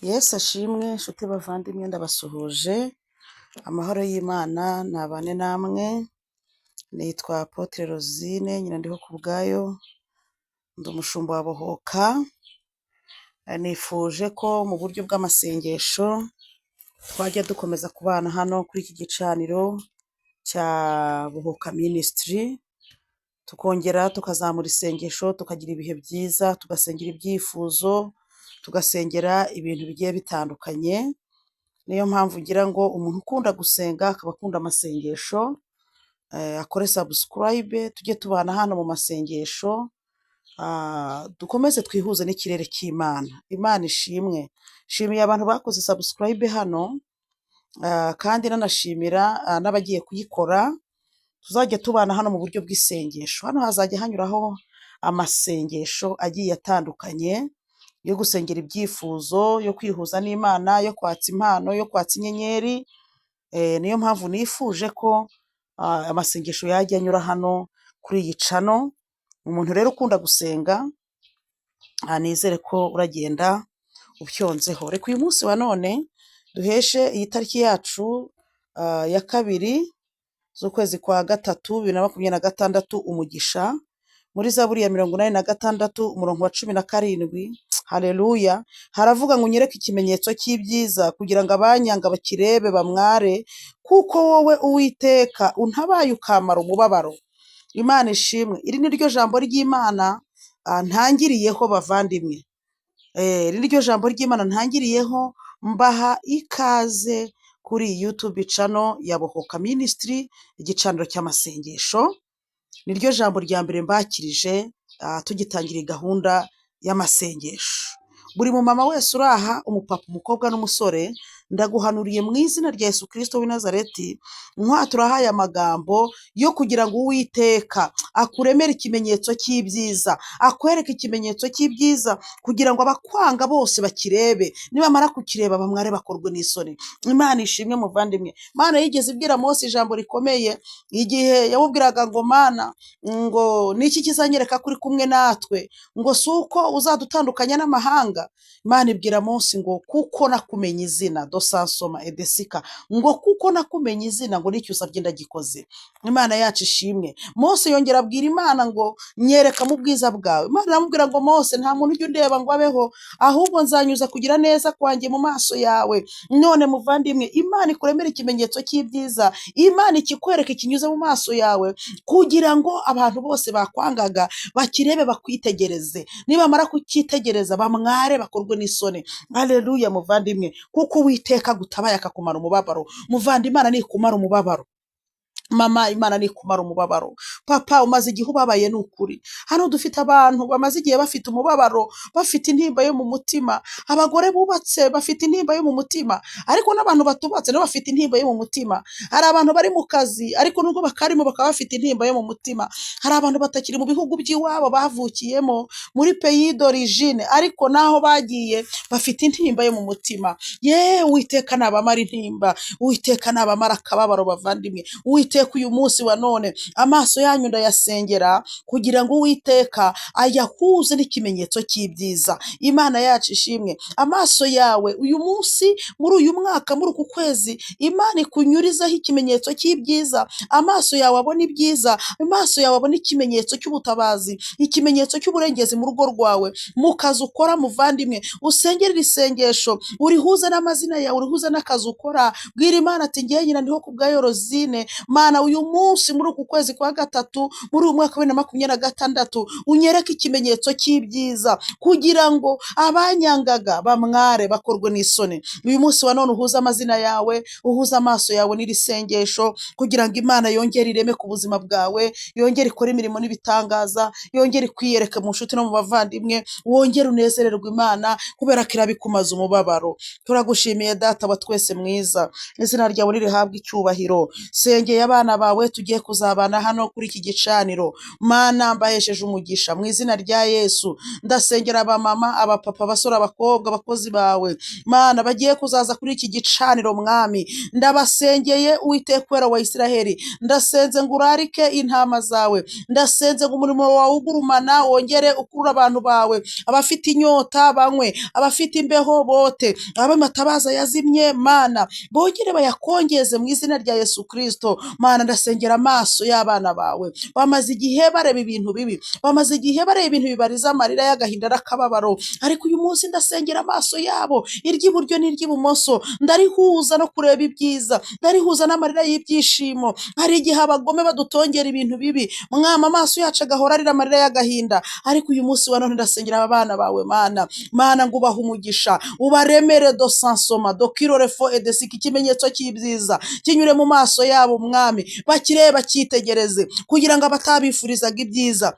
Yesu ashimwe nshuti bavandimwe ndabasuhuje, amahoro y'Imana nabane namwe. Nitwa Apotre Rosine Nyirandiho-Kubwayo, ndi umushumba wa Bohoka. Nifuje ko mu buryo bw'amasengesho twajya dukomeza kubana hano kuri iki gicaniro cya Bohoka Ministry, tukongera tukazamura isengesho, tukagira ibihe byiza, tugasengera ibyifuzo, tugasengera ibintu bigiye bitandukanye. Niyo mpamvu ngira ngo umuntu ukunda gusenga akaba akunda amasengesho akore subscribe, tujye tubana hano mu masengesho, dukomeze twihuze n'ikirere cy'Imana. Imana ishimwe. Shimiye abantu bakoze subscribe hano, kandi nanashimira n'abagiye kuyikora. Tuzajya tubana hano mu buryo bw'isengesho. Hano hazajya hanyuraho amasengesho agiye atandukanye yo gusengera ibyifuzo, yo kwihuza n'Imana, yo kwatsa impano, yo kwatsa inyenyeri. Niyo mpamvu nifuje ko amasengesho yajya anyura hano kuri iyi channel. Umuntu rero ukunda gusenga, nizere ko uragenda ubyonzeho. Reka uyu munsi wa none duheshe iyi tariki yacu ya 2 z'ukwezi kwa gatatu 2026 umugisha, muri Zaburi ya 86 umurongo wa 17. Haleluya. Haravuga ngo unyereke ikimenyetso cy'ibyiza kugira ngo abanyanga bakirebe bamware, kuko wowe Uwiteka untabaye ukamara umubabaro. Imana ishimwe. Iri ni ryo jambo ry'Imana ntangiriyeho bavandimwe. Iri ni ryo jambo ry'Imana ntangiriyeho mbaha ikaze kuri YouTube channel ya Bohoka Ministry, igicaniro cy'amasengesho. Ni ryo jambo rya mbere mbakirije tugitangira gahunda y'amasengesho. Buri mu mama wese uraha, umupapa, umukobwa n'umusore, ndaguhanuriye mu izina rya Yesu Kristo w'i Nazareti, turahaye amagambo yo kugira ngo Uwiteka akuremere ikimenyetso cy'ibyiza, akwereke ikimenyetso cy'ibyiza kugira ngo abakwanga bose bakirebe, nibamara kukireba bamware bakorwe n'isoni. Imana ishimwe muvandimwe. Mana yigeze ibwira Mose ijambo rikomeye igihe yamubwiraga ngo Mana, ngo niki kizanyereka kuri kumwe natwe, ngo suko uzadutandukanya n'amahanga. Imana ibwira Mose ngo kuko nakumenye izina, dosansoma edesika, ngo kuko nakumenye izina, ngo nicyo usabye ndagikoze. Imana yacu ishimwe. Mose yongera abwira Imana ngo nyereka mu bwiza bwawe. Imana iramubwira ngo Mose, nta muntu ujya undeba ngo abeho, ahubwo nzanyuza kugira neza kwanjye mu maso yawe. None muvandimwe, Imana ikuremera ikimenyetso cy'ibyiza, Imana ikikwereka ikinyuze mu maso yawe, kugira ngo abantu bose bakwangaga bakirebe bakwitegereze, nibamara kukitegereza bamware bakorwe n'isoni. Haleluya muvandimwe. Kuko Uwiteka gutabaye akakumara umubabaro. Muvandimwe, Imana nikumara umubabaro. Mama, Imana nikumara umubabaro. Papa, umaze igihe ubabaye n'ukuri. Hano dufite abantu bamaze igihe bafite umubabaro, bafite intimba yo mu mutima. Abagore bubatse bafite intimba yo mu mutima, ariko n'abantu batubatse nabo bafite intimba yo mu mutima. Hari abantu bari mu kazi, ariko nubwo bakarimo bakaba bafite intimba yo mu mutima. Hari abantu batakiri mu bihugu by'iwabo bavukiyemo, muri pays d'origine, ariko naho bagiye bafite intimba yo mu mutima. Uwiteka nabamara intimba, Uwiteka nabamara akababaro bavandimwe. Uwiteka uyu munsi wa none amaso yanyu ndayasengera kugira ngo Uwiteka ayahuze n'ikimenyetso cy'ibyiza. Imana yacu ishimwe. Amaso yawe uyu munsi, muri uyu mwaka, muri uku kwezi, Imana ikunyurizaho ikimenyetso cy'ibyiza. Amaso yawe abona ibyiza, amaso yawe abona ikimenyetso cy'ubutabazi, ikimenyetso cy'uburengezi mu rugo rwawe, mu kazi ukora muvandimwe. Usengere iri sengesho, urihuze n'amazina yawe, urihuze n'akazi ukora. Bwira Imana ati ngiye Nyirandiho-Kubwayo Rosine, Mana uyu munsi muri uku kwezi kwa gatatu, muri uyu mwaka wa 2026, unyereke ikimenyetso cy'ibyiza kugira ngo abanyangaga bamware bakorwe n'isoni. Uyu munsi wa none uhuza amazina yawe, uhuza amaso yawe n'iri sengesho, kugira ngo Imana yongere ireme ku buzima bwawe, yongere ikore imirimo n'ibitangaza, yongere kwiyereka mu nshuti no mu bavandimwe, wongere unezererwe Imana, kubera ko irabikumaza umubabaro. Turagushimiye Data wa twese mwiza, izina ryawe nirihabwa icyubahiro. Sengeye abana bawe tugiye kuzabana hano kuri iki gicaniro. Mana mbahesheje umugisha mu izina rya Yesu. Ndasengera abamama, abapapa, abasore, abakobwa, abakozi bawe Mana bagiye kuzaza kuri iki gicaniro mwami, ndabasengeye Uwiteka Uwera wa Isiraheli, ndasenze ngo urarike intama zawe, ndasenze ngo umurimo wawe ugurumana wongere ukurura abantu bawe, abafite inyota banywe, abafite imbeho bote, ab'amatabaza yazimye Mana bongere bayakongeze mu izina rya Yesu Kristo. Mana ndasengera amaso y'abana bawe, bamaze igihe bareba ibintu bibi, bamaze igihe bareba ibintu bibariza amarira y'agahinda n'akababaro, ariko uyu munsi ndasengera amaso yabo, iry'iburyo n'iry'ibumoso ndarihuza no kureba ibyiza, ndarihuza n'amarira y'ibyishimo. Hari igihe abagome badutongera ibintu bibi mwama, amaso yacu agahora arira amarira y'agahinda, ariko uyu munsi wa none ndasengera aba bana bawe Mana ngo ubahe umugisha, ubaremere do sansoma do kirorefo edesika, ikimenyetso cy'ibyiza kinyure mu maso yabo mwami, bakireba cyitegereze, kugira ngo abatabifurizaga ibyiza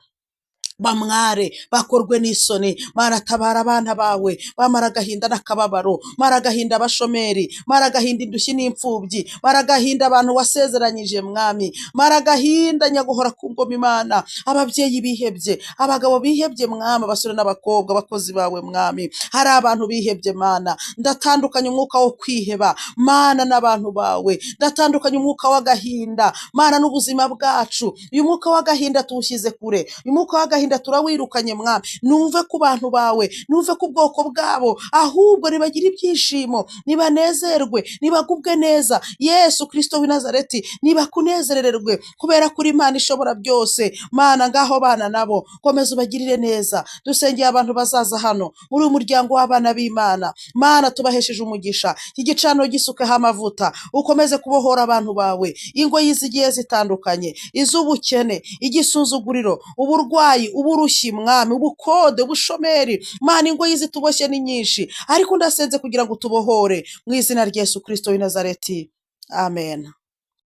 bamware bakorwe n'isoni. Mana tabara abana bawe bamara agahinda n'akababaro, mara agahinda abashomeri, mara agahinda indushyi n'imfubyi, mara agahinda abantu wasezeranyije mwami, mara agahinda nyaguhora ku ngoma Imana, ababyeyi bihebye, abagabo bihebye mwami, abasore n'abakobwa, abakozi bawe mwami. Hari abantu bihebye Mana, ndatandukanye umwuka wo kwiheba Mana n'abantu bawe, ndatandukanye umwuka w'agahinda Mana n'ubuzima bwacu. Uyu mwuka w'agahinda tuwushyize kure, uyu mwuka w'agahinda turawirukanye mwami, numve ku bantu bawe, numve ku bwoko bwabo, ahubwo nibagira ibyishimo, nibanezerwe, nibagubwe neza. Yesu Kristo w'i Nazareti nibakunezerererwe, kubera kuri Imana ishobora byose. Mana ngaho bana nabo komeza ubagirire neza. Dusengeye abantu bazaza hano muri uyu muryango w'abana b'Imana Mana, tubahesheje umugisha, iki gicaniro gisukeho amavuta, ukomeze kubohora abantu bawe ingoyi zigiye zitandukanye, iz'ubukene, igisuzuguriro, uburwayi, uburushyi mwami, ubukode, ubushomeri Mana, ingoyi zituboshye ni nyinshi, ariko ndasenze kugira ngo tubohore mu izina rya Yesu Kristo w'i Nazareti. Amen.